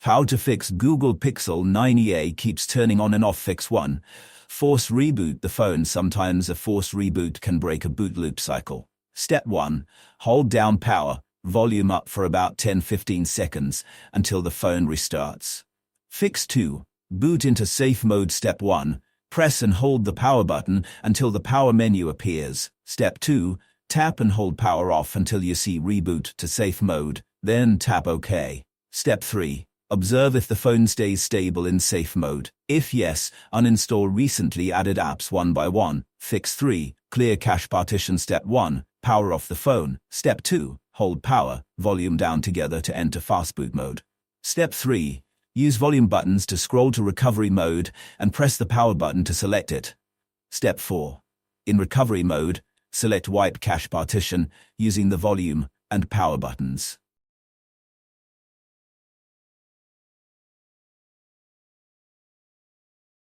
How to fix Google Pixel 9a keeps turning on and off. Fix 1. Force reboot the phone. Sometimes a force reboot can break a boot loop cycle. Step 1. Hold down power, volume up for about 10-15 seconds until the phone restarts. Fix 2. Boot into safe mode. Step 1. Press and hold the power button until the power menu appears. Step 2. Tap and hold power off until you see reboot to safe mode, then tap OK. Step 3. Observe if the phone stays stable in safe mode. If yes, uninstall recently added apps one by one. Fix 3. Clear cache partition. Step 1. Power off the phone. Step 2. Hold power, volume down together to enter fastboot mode. Step 3. Use volume buttons to scroll to recovery mode and press the power button to select it. Step 4. In recovery mode, select wipe cache partition using the volume and power buttons.